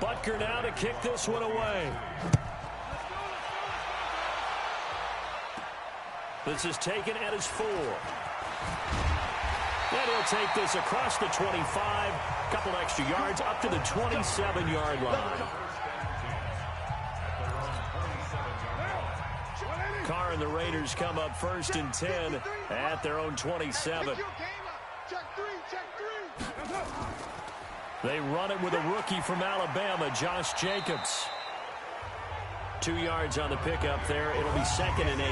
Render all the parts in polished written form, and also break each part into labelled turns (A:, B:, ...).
A: Butker now to kick this one away. This is taken at his 4. And he'll take this across the 25. Couple extra yards up to the 27-yard line. Carr and the Raiders come up 1st and 10 at their own 27. They run it with a rookie from Alabama, Josh Jacobs. 2 yards on the pickup there. It'll be 2nd and 8.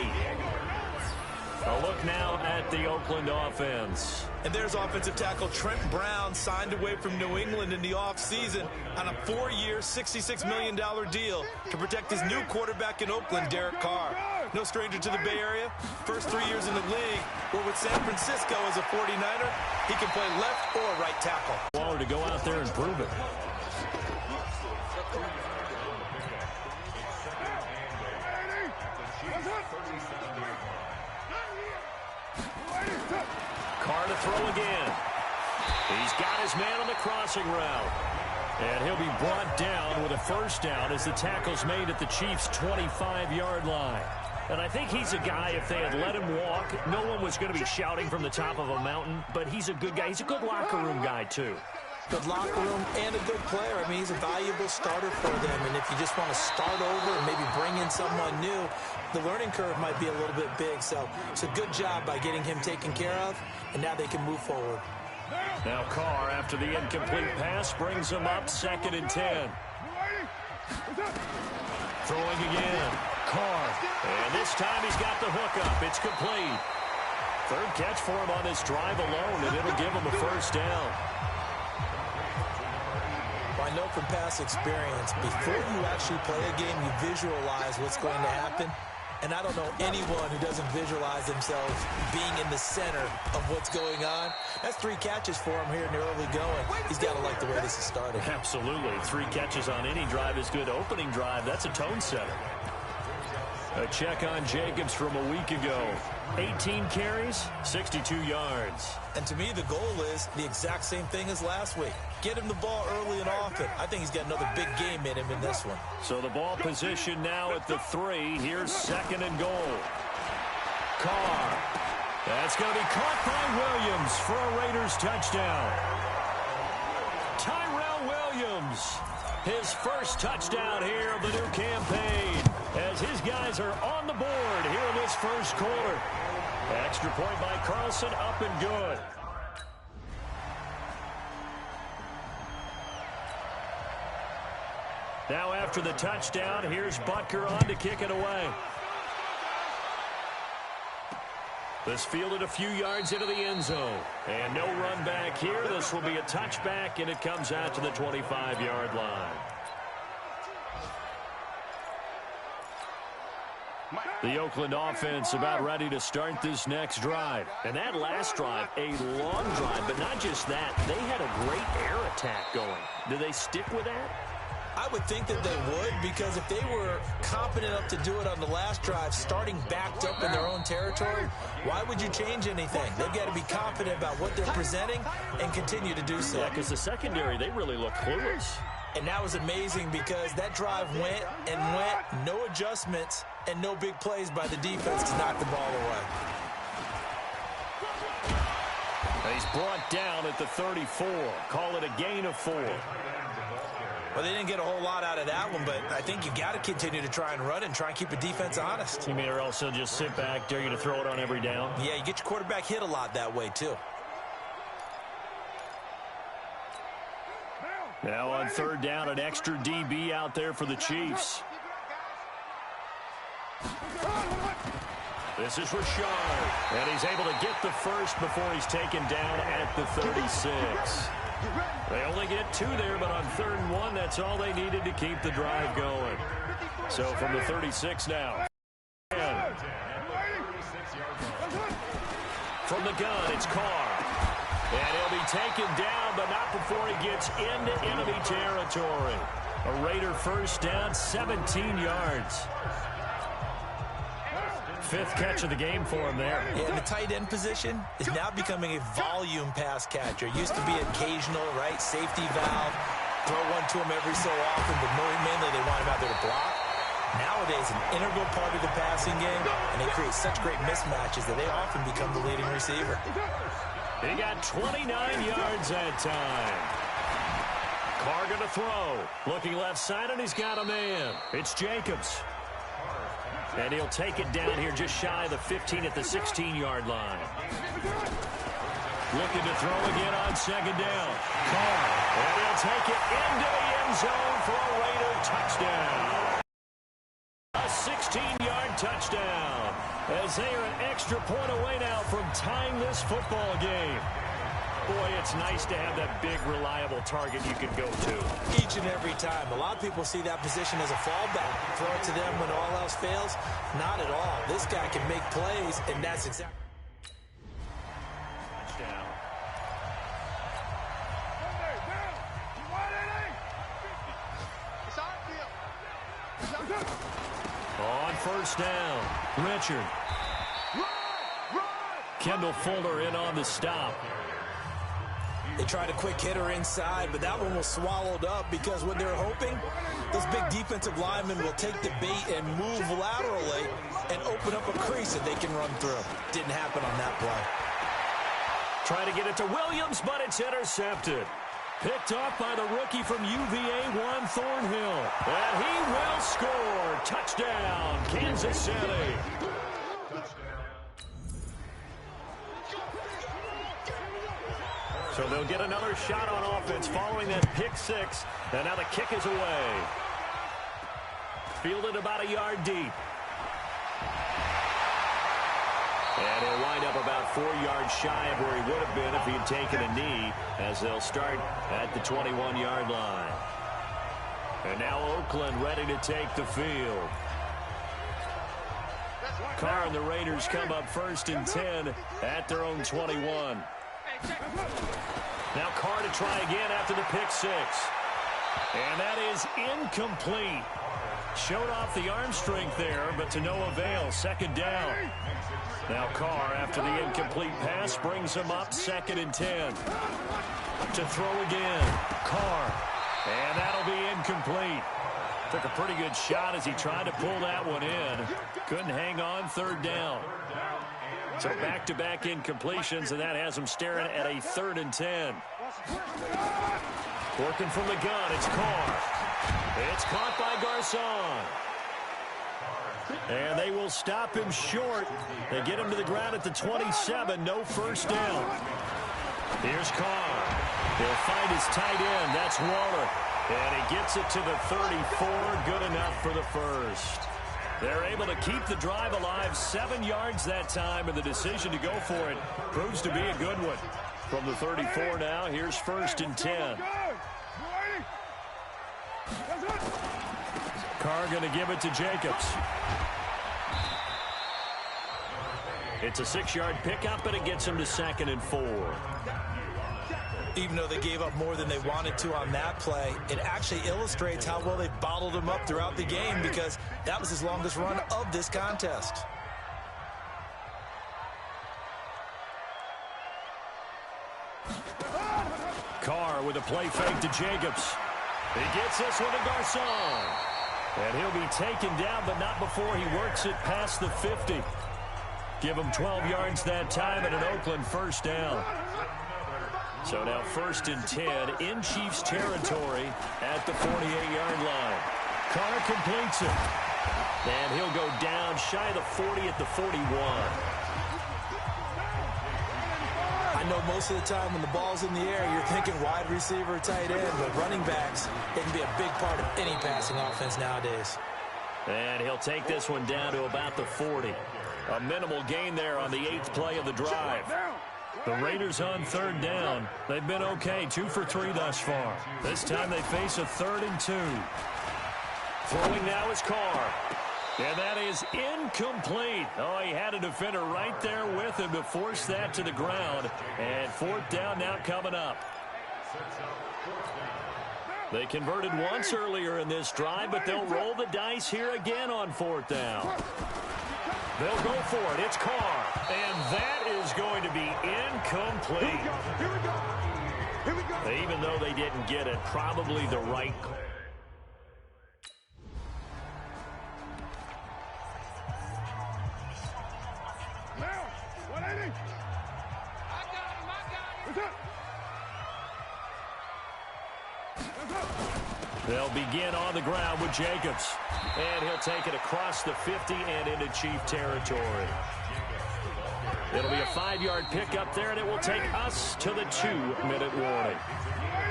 A: A look now at the Oakland offense.
B: And there's offensive tackle Trent Brown, signed away from New England in the offseason on a 4-year, $66 million deal to protect his new quarterback in Oakland, Derek Carr. No stranger to the Bay Area. First 3 years in the league, where with San Francisco as a 49er, he can play left or right tackle.
A: Waller to go out there and prove it. Carr to throw again. He's got his man on the crossing route. And he'll be brought down with a first down as the tackle's made at the Chiefs' 25-yard line. And I think he's a guy, if they had let him walk, no one was going to be shouting from the top of a mountain. But he's a good guy. He's a good locker room guy, too.
C: Good locker room and a good player. I mean, he's a valuable starter for them. And if you just want to start over and maybe bring in someone new, the learning curve might be a little bit big. So it's a good job by getting him taken care of, and now they can move forward.
A: Now Carr, after the incomplete pass, brings him up 2nd and 10. Throwing again. Carr. And this time he's got the hook up. It's complete. 3rd catch for him on this drive alone, and it'll give him a first down.
C: I know from past experience, before you actually play a game, you visualize what's going to happen. And I don't know anyone who doesn't visualize themselves being in the center of what's going on. That's 3 catches for him here in the early going. He's got to like the way this is starting.
A: Absolutely. 3 catches on any drive is good. Opening drive, that's a tone setter. A check on Jacobs from a week ago. 18 carries, 62 yards.
C: And to me, the goal is the exact same thing as last week. Get him the ball early and often. I think he's got another big game in him in this one.
A: So the ball position now at the 3. Here's 2nd and goal. Carr. That's going to be caught by Williams for a Raiders touchdown. Tyrell Williams. His first touchdown here of the new campaign, as his guys are on the board here in this first quarter. Extra point by Carlson, up and good. Now after the touchdown, here's Butker on to kick it away. This fielded a few yards into the end zone. And no run back here. This will be a touchback, and it comes out to the 25-yard line. The Oakland offense about ready to start this next drive. And that last drive, a long drive, but not just that. They had a great air attack going. Do they stick with that?
C: I would think that they would, because if they were competent enough to do it on the last drive, starting backed up in their own territory, why would you change anything? They've got to be confident about what they're presenting and continue to do so.
A: Yeah, because the secondary, they really look clueless.
C: And that was amazing, because that drive went and went, no adjustments and no big plays by the defense to knock the ball away.
A: He's brought down at the 34. Call it a gain of 4.
C: Well, they didn't get a whole lot out of that one, but I think you got to continue to try and run and try and keep the defense honest.
A: You mean, or else they'll just sit back, dare you to throw it on every down?
C: Yeah, you get your quarterback hit a lot that way, too.
A: Now on 3rd down, an extra DB out there for the Chiefs. This is Rashard, and he's able to get the first before he's taken down at the 36. They only get 2 there, but on 3rd and 1, that's all they needed to keep the drive going. So from the 36 now. From the gun, it's Carr. And he'll be taken down, but not before he gets into enemy territory. A Raider first down, 17 yards. 5th catch of the game for him there.
C: Yeah, the tight end position is now becoming a volume pass catcher. Used to be occasional, right, safety valve. throw one to him every so often, but mainly they want him out there to block. Nowadays, an integral part of the passing game, and they create such great mismatches that they often become the leading receiver.
A: He got 29 yards that time. Carr going to throw. Looking left side, and he's got a man. It's Jacobs. And he'll take it down here just shy of the 15 at the 16-yard line. Looking to throw again on second down. Carr. And he'll take it into the end zone for a Raider touchdown. A 16-yard touchdown. As they are an extra point away now from tying this football game. Boy, it's nice to have that big, reliable target you can go to.
C: Each and every time. A lot of people see that position as a fallback. Throw it to them when all else fails. Not at all. This guy can make plays, and that's exactly...
A: On first down, Richard. Kendall Fuller in on the stop.
C: They tried a quick hitter inside, but that one was swallowed up because what they're hoping, this big defensive lineman will take the bait and move laterally and open up a crease that they can run through. Didn't happen on that play.
A: Try to get it to Williams, but it's intercepted. Picked off by the rookie from UVA, Juan Thornhill. And he will score. Touchdown, Kansas City. So they'll get another shot on offense following that pick six. And now the kick is away. Fielded about a yard deep. And he'll wind up about 4 yards shy of where he would have been if he had taken a knee, as they'll start at the 21-yard line. And now Oakland ready to take the field. Carr and the Raiders come up 1st and 10 at their own 21. Now Carr to try again after the pick six. And that is incomplete. Showed off the arm strength there, but to no avail. 2nd down. Now Carr, after the incomplete pass, brings him up 2nd and 10. To throw again. Carr. And that'll be incomplete. Took a pretty good shot as he tried to pull that one in. Couldn't hang on. 3rd down. So back-to-back incompletions, and that has him staring at a 3rd and 10. Working from the gun, it's Carr. It's caught by Garcon. And they will stop him short. They get him to the ground at the 27. No first down. Here's Carr. He'll find his tight end. That's Waller. And he gets it to the 34. Good enough for the first. They're able to keep the drive alive. 7 yards that time, and the decision to go for it proves to be a good one. From the 34 now, here's 1st and 10. Carr going to give it to Jacobs. It's a 6-yard pickup, and it gets him to 2nd and 4.
C: Even though they gave up more than they wanted to on that play, it actually illustrates how well they bottled him up throughout the game, because that was his longest run of this contest.
A: Carr with a play fake to Jacobs. He gets this one to Garcon. And he'll be taken down, but not before he works it past the 50. Give him 12 yards that time and an Oakland 1st down. So now 1st and 10 in Chiefs territory at the 48-yard line. Carr completes it. And he'll go down shy of the 40 at the 41.
C: I know most of the time when the ball's in the air, you're thinking wide receiver, tight end, but running backs, they can be a big part of any passing offense nowadays.
A: And he'll take this one down to about the 40. A minimal gain there on the 8th play of the drive. The Raiders on 3rd down. They've been okay, 2 for 3 thus far. This time they face a 3rd and 2. Throwing now is Carr. And that is incomplete. Oh, he had a defender right there with him to force that to the ground. And 4th down now coming up. They converted once earlier in this drive, but they'll roll the dice here again on 4th down. They'll go for it. It's Carr. And that is going to be incomplete. Even though they didn't get it. Probably the right call. They'll begin on the ground with Jacobs. And he'll take it across the 50 and into Chief territory. It'll be a 5-yard pickup there, and it will take us to the 2-minute warning.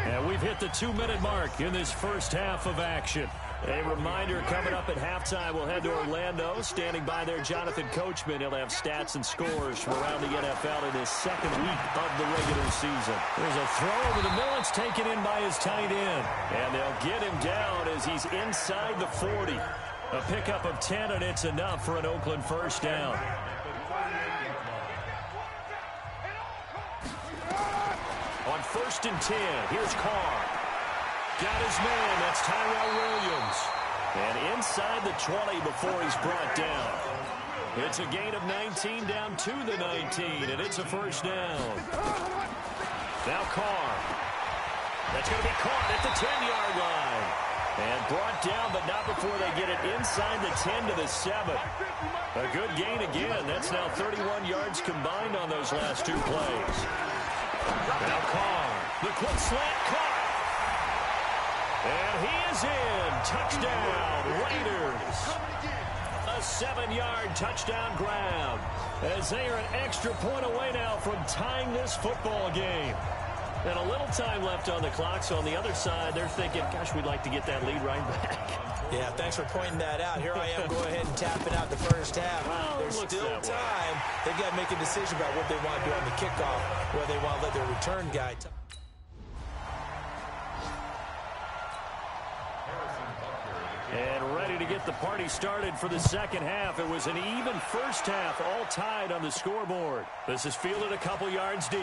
A: And we've hit the 2-minute mark in this first half of action. A reminder, coming up at halftime, we'll head to Orlando. Standing by there, Jonathan Coachman. He'll have stats and scores from around the NFL in his second week of the regular season. There's a throw over the middle. It's taken in by his tight end. And they'll get him down as he's inside the 40. A pickup of 10, and it's enough for an Oakland first down. On 1st and 10, here's Carr. Got his man, that's Tyrell Williams. And inside the 20 before he's brought down. It's a gain of 19 down to the 19, and it's a first down. Now Carr. That's going to be caught at the 10-yard line. And brought down, but not before they get it inside the 10 to the 7. A good gain again. That's now 31 yards combined on those last two plays. Now Carr. The quick slant caught. And he is in. Touchdown, Raiders. A 7-yard touchdown grab. As they are an extra point away now from tying this football game. And a little time left on the clock, so on the other side, they're thinking, gosh, we'd like to get that lead right back.
C: Yeah, thanks for pointing that out. Here I am, go ahead and tapping out the first half.
A: Well,
C: there's still time. They've got to make a decision about what they want to do on the kickoff, whether they want to let their return guy.
A: And ready to get the party started for the second half. It was an even first half, all tied on the scoreboard. This is fielded a couple yards deep.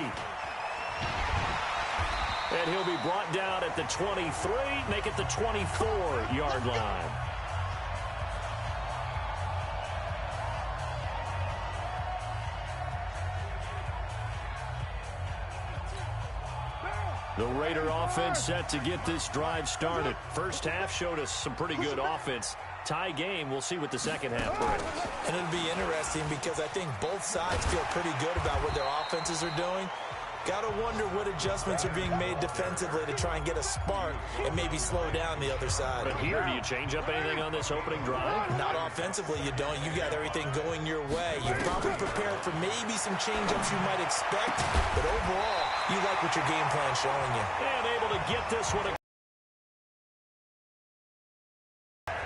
A: And he'll be brought down at the 23, make it the 24-yard line. The Raider offense set to get this drive started. First half showed us some pretty good offense. Tie game, we'll see what the second half brings.
C: And it'll be interesting because I think both sides feel pretty good about what their offenses are doing. Got to wonder what adjustments are being made defensively to try and get a spark and maybe slow down the other side.
A: But here, do you change up anything on this opening drive?
C: Not offensively, you don't. You got everything going your way. You're probably prepared for maybe some change-ups you might expect, but overall, you like what your game plan's showing you.
A: And able to get this one.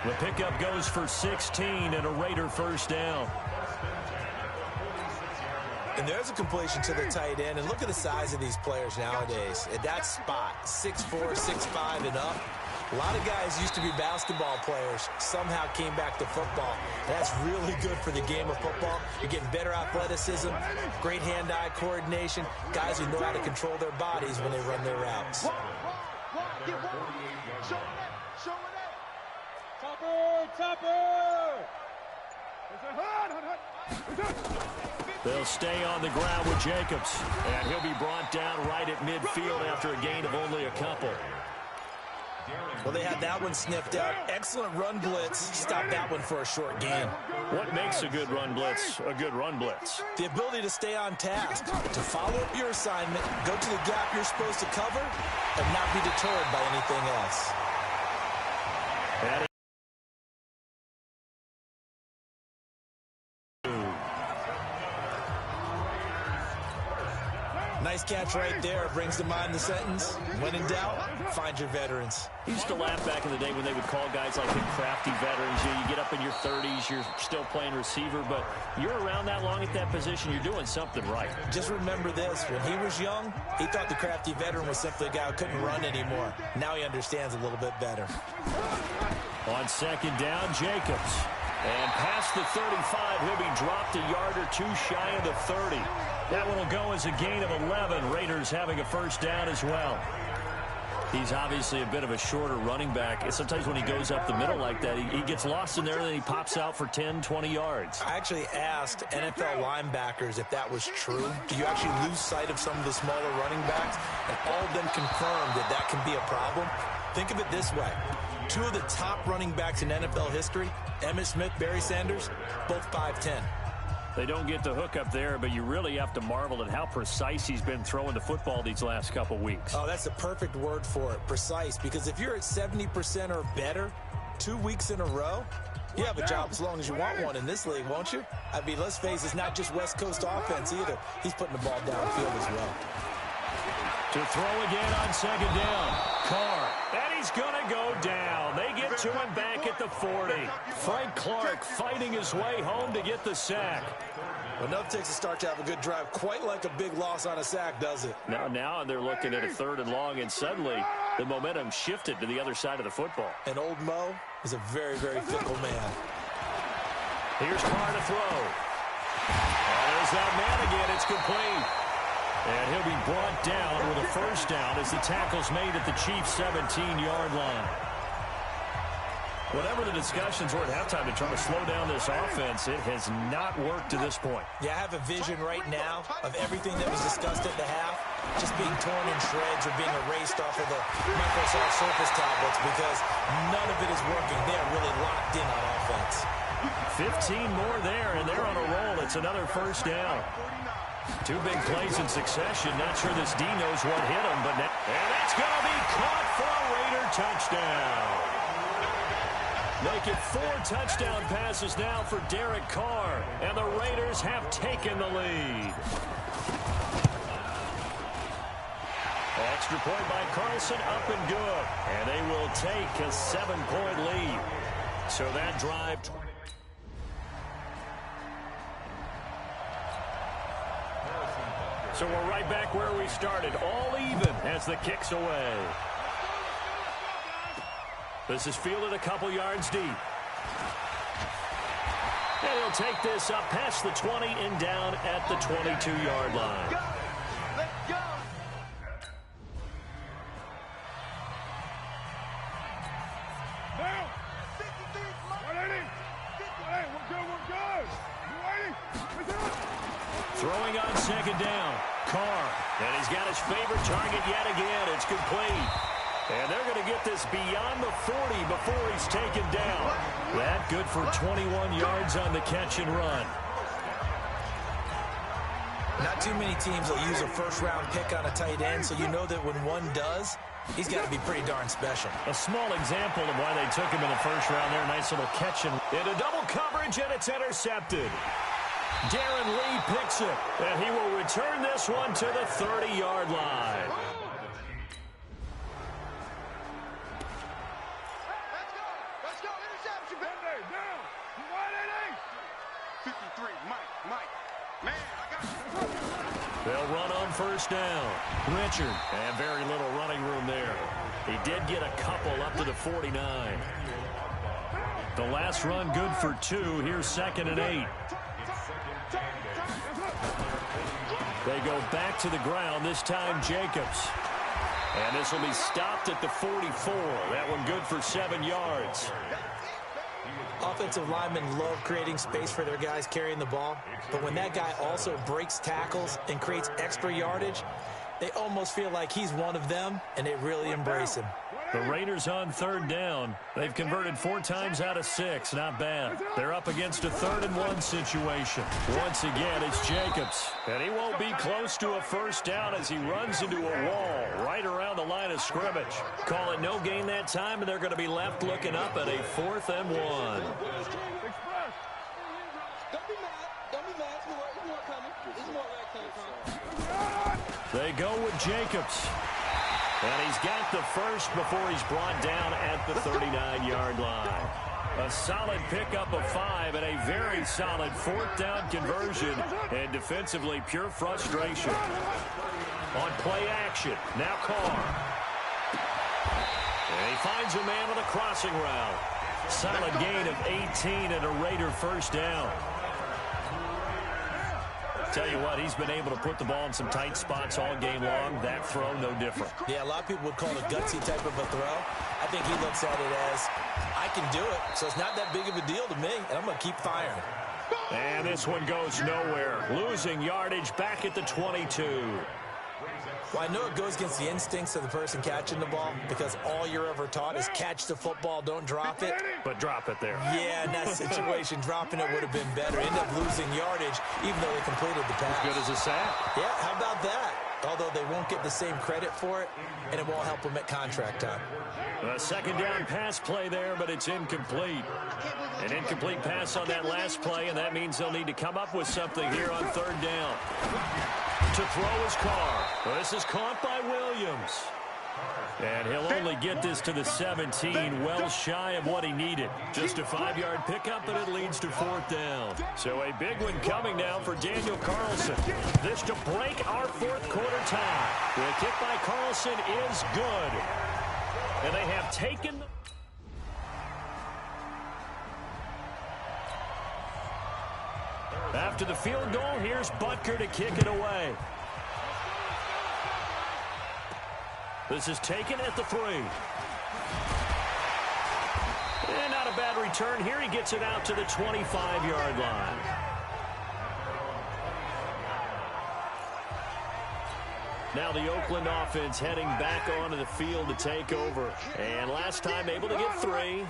A: The pickup goes for 16 and a Raider first down.
C: And there's a completion to the tight end. And look at the size of these players nowadays. At that spot, 6'4", 6'5", and up. A lot of guys used to be basketball players, somehow came back to football. And that's really good for the game of football. You're getting better athleticism, great hand-eye coordination, guys who know how to control their bodies when they run their routes.
A: They'll stay on the ground with Jacobs, and he'll be brought down right at midfield after a gain of only a couple.
C: Well, they had that one sniffed out. Excellent run blitz. Stop that one for a short gain.
A: What makes a good run blitz a good run blitz?
C: The ability to stay on task, to follow up your assignment, go to the gap you're supposed to cover, and not be deterred by anything else. Nice catch right there. Brings to mind the sentence, when in doubt, find your veterans.
A: He used to laugh back in the day when they would call guys like him crafty veterans. You get up in your 30s, you're still playing receiver, but you're around that long at that position, you're doing something right.
C: Just remember this, when he was young, he thought the crafty veteran was simply a guy who couldn't run anymore. Now he understands a little bit better.
A: On second down, Jacobs. And past the 35, he'll be dropped a yard or two shy of the 30. That one will go as a gain of 11. Raiders having a first down as well. He's obviously a bit of a shorter running back. And sometimes when he goes up the middle like that, he gets lost in there and then he pops out for 10, 20 yards.
C: I actually asked NFL linebackers if that was true. Do you actually lose sight of some of the smaller running backs? And all of them confirmed that can be a problem. Think of it this way. 2 of the top running backs in NFL history, Emmitt Smith, Barry Sanders, both 5'10".
A: They don't get the hook up there, but you really have to marvel at how precise he's been throwing the football these last couple weeks.
C: Oh, that's the perfect word for it, precise, because if you're at 70% or better 2 weeks in a row, you have a job as long as you want one in this league, won't you? I mean, let's face it, it's not just West Coast offense either. He's putting the ball downfield as well.
A: To throw again on second down. Carr. And he's going to go down. They get to him back at the 40. Frank Clark fighting his way home to get the sack.
C: Enough takes a start to have a good drive. Quite like a big loss on a sack, does it?
A: Now they're looking at a 3rd and long, and suddenly the momentum shifted to the other side of the football.
C: And old Mo is a very, very fickle man.
A: Here's Carr to throw. And there's that man again. It's complete. And he'll be brought down with a first down as the tackle's made at the Chiefs' 17-yard line. Whatever the discussions were at halftime to try to slow down this offense, it has not worked to this point.
C: Yeah, I have a vision right now of everything that was discussed at the half just being torn in shreds or being erased off of the Microsoft Surface tablets because none of it is working. They are really locked in on offense.
A: 15 more there, and they're on a roll. It's another first down. 2 big plays in succession. Not sure this D knows what hit him, but now, and that's going to be caught for a Raider touchdown. Make it 4 touchdown passes now for Derek Carr, and the Raiders have taken the lead. Extra point by Carlson, up and good. And they will take a 7-point lead. So that drive... So we're right back where we started, all even as the kick's away. This is fielded a couple yards deep. And he'll take this up past the 20 and down at the 22-yard line.
D: Let's go. Now. 180. Hey, we're good.
A: Throwing on second down. Carr. And he's got his favorite target yet again. It's complete. And they're going to get this beyond the 40 before he's taken down. That good for 21 yards on the catch and run.
C: Not too many teams will use a first-round pick on a tight end, so you know that when one does, he's got to be pretty darn special.
A: A small example of why they took him in the first round there. Nice little catch and into double coverage, and it's intercepted. Darren Lee picks it, and he will return this one to the 30-yard line.
D: Let's go. Interception. Down. 180. 53. Mike. Man, I got you.
A: They'll run on first down. Richard, and very little running room there. He did get a couple up to the 49. The last run good for 2. Here's 2nd and 8. They go back to the ground, this time Jacobs. And this will be stopped at the 44. That one good for 7 yards.
C: Offensive linemen love creating space for their guys carrying the ball, but when that guy also breaks tackles and creates extra yardage, they almost feel like he's one of them, and they really embrace him.
A: The Raiders on 3rd down. They've converted 4 times out of 6. Not bad. They're up against a 3rd and 1 situation. Once again, it's Jacobs. And he won't be close to a first down as he runs into a wall right around the line of scrimmage. Call it no gain that time, and they're going to be left looking up at a 4th and 1.
D: Don't be mad. It's more coming. It's more right coming.
A: They go with Jacobs. And he's got the first before he's brought down at the 39-yard line. A solid pickup of 5 and a very solid 4th down conversion. And defensively, pure frustration. On play action, now Carr. And he finds a man on the crossing route. Solid gain of 18 and a Raider first down. Tell you what, he's been able to put the ball in some tight spots all game long. That throw, no different.
C: Yeah, a lot of people would call it a gutsy type of a throw. I think he looks at it as, I can do it, so it's not that big of a deal to me, and I'm going to keep firing.
A: And this one goes nowhere. Losing yardage back at the 22.
C: Well, I know it goes against the instincts of the person catching the ball because all you're ever taught is catch the football, don't drop it.
A: But drop it there.
C: Yeah, in that situation, dropping it would have been better. End up losing yardage even though they completed the pass.
A: As good as a sack.
C: Yeah, how about that? Although they won't get the same credit for it, and it won't help them at contract time.
A: A second down pass play there, but it's incomplete. An incomplete pass on that last play, and that means they'll need to come up with something here on third down. To throw his Carr. This is caught by Williams. And he'll only get this to the 17, well shy of what he needed. Just a 5-yard pickup, and it leads to fourth down. So a big one coming now for Daniel Carlson. This to break our fourth quarter tie. The kick by Carlson is good. And they have taken the... After the field goal, here's Butker to kick it away. This is taken at the 3. And not a bad return here. He gets it out to the 25-yard line. Now the Oakland offense heading back onto the field to take over. And last time able to get 3.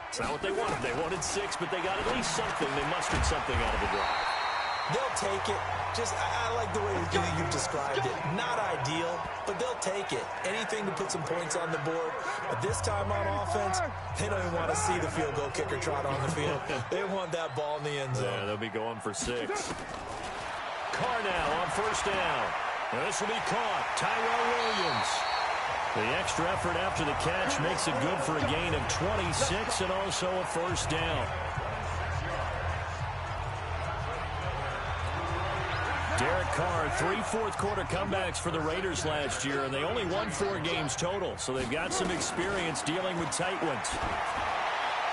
A: It's not what they wanted. They wanted 6, but they got at least something. They mustered something out of the drive.
C: They'll take it. I like the way you've described it. Not ideal, but they'll take it. Anything to put some points on the board. But this time on offense, they don't even want to see the field goal kicker trot on the field. They want that ball in the end zone.
A: Yeah, they'll be going for 6. Carr now on first down. And this will be caught. Tyrell Williams. The extra effort after the catch makes it good for a gain of 26 and also a first down. Derek Carr, 3 fourth-quarter comebacks for the Raiders last year, and they only won 4 games total, so they've got some experience dealing with tight ones.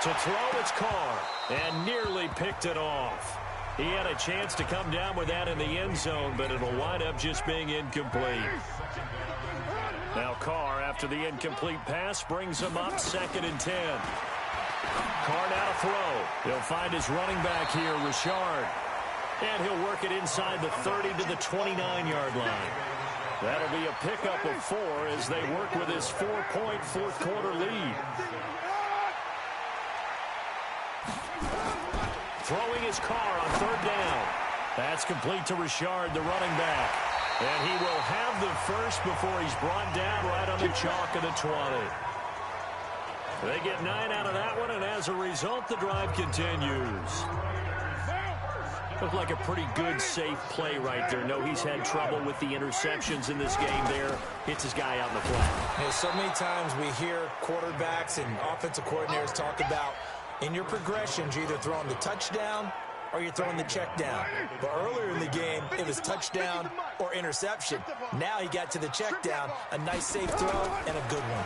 A: To throw, it's Carr, and nearly picked it off. He had a chance to come down with that in the end zone, but it'll wind up just being incomplete. Now Carr, after the incomplete pass, brings him up 2nd and 10. Carr now to throw. He'll find his running back here, Richard. And he'll work it inside the 30 to the 29-yard line. That'll be a pickup of 4 as they work with his 4-point fourth-quarter lead. Throwing his Carr on third down. That's complete to Richard, the running back. And he will have the first before he's brought down right on the chalk of the 20. They get 9 out of that one, and as a result, the drive continues. Looked like a pretty good, safe play right there. No, he's had trouble with the interceptions in this game there. Hits his guy out in the flat.
C: You know, so many times we hear quarterbacks and offensive coordinators talk about in your progressions, you're either throwing the touchdown or you're throwing the check down. But earlier in the game, it was touchdown or interception. Now he got to the check down, a nice safe throw, and a good one.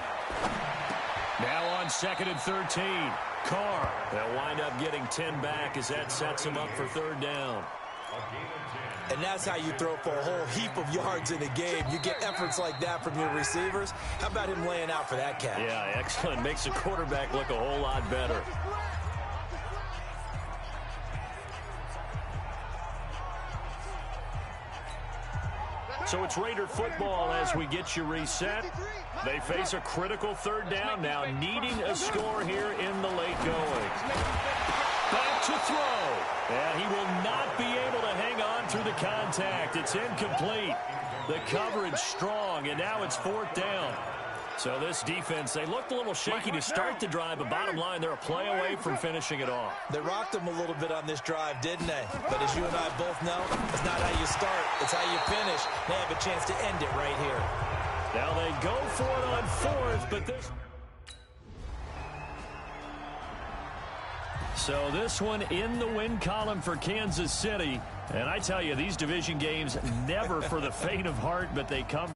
A: Now on 2nd and 13. Carr, they'll wind up getting 10 back as that sets him up for third down.
C: And that's how you throw for a whole heap of yards in a game. You get efforts like that from your receivers. How about him laying out for that catch?
A: Yeah, excellent. Makes the quarterback look a whole lot better. So it's Raider football as we get you reset. They face a critical third down now, needing a score here in the late going. Back to throw. And he will not be able to hang on through the contact. It's incomplete. The coverage strong, and now it's 4th down. So this defense, they looked a little shaky to start the drive, but bottom line, they're a play away from finishing it off.
C: They rocked them a little bit on this drive, didn't they? But as you and I both know, it's not how you start, it's how you finish. They have a chance to end it right here.
A: Now they go for it on 4th, but this... So this one in the win column for Kansas City. And I tell you, these division games never for the faint of heart, but they come...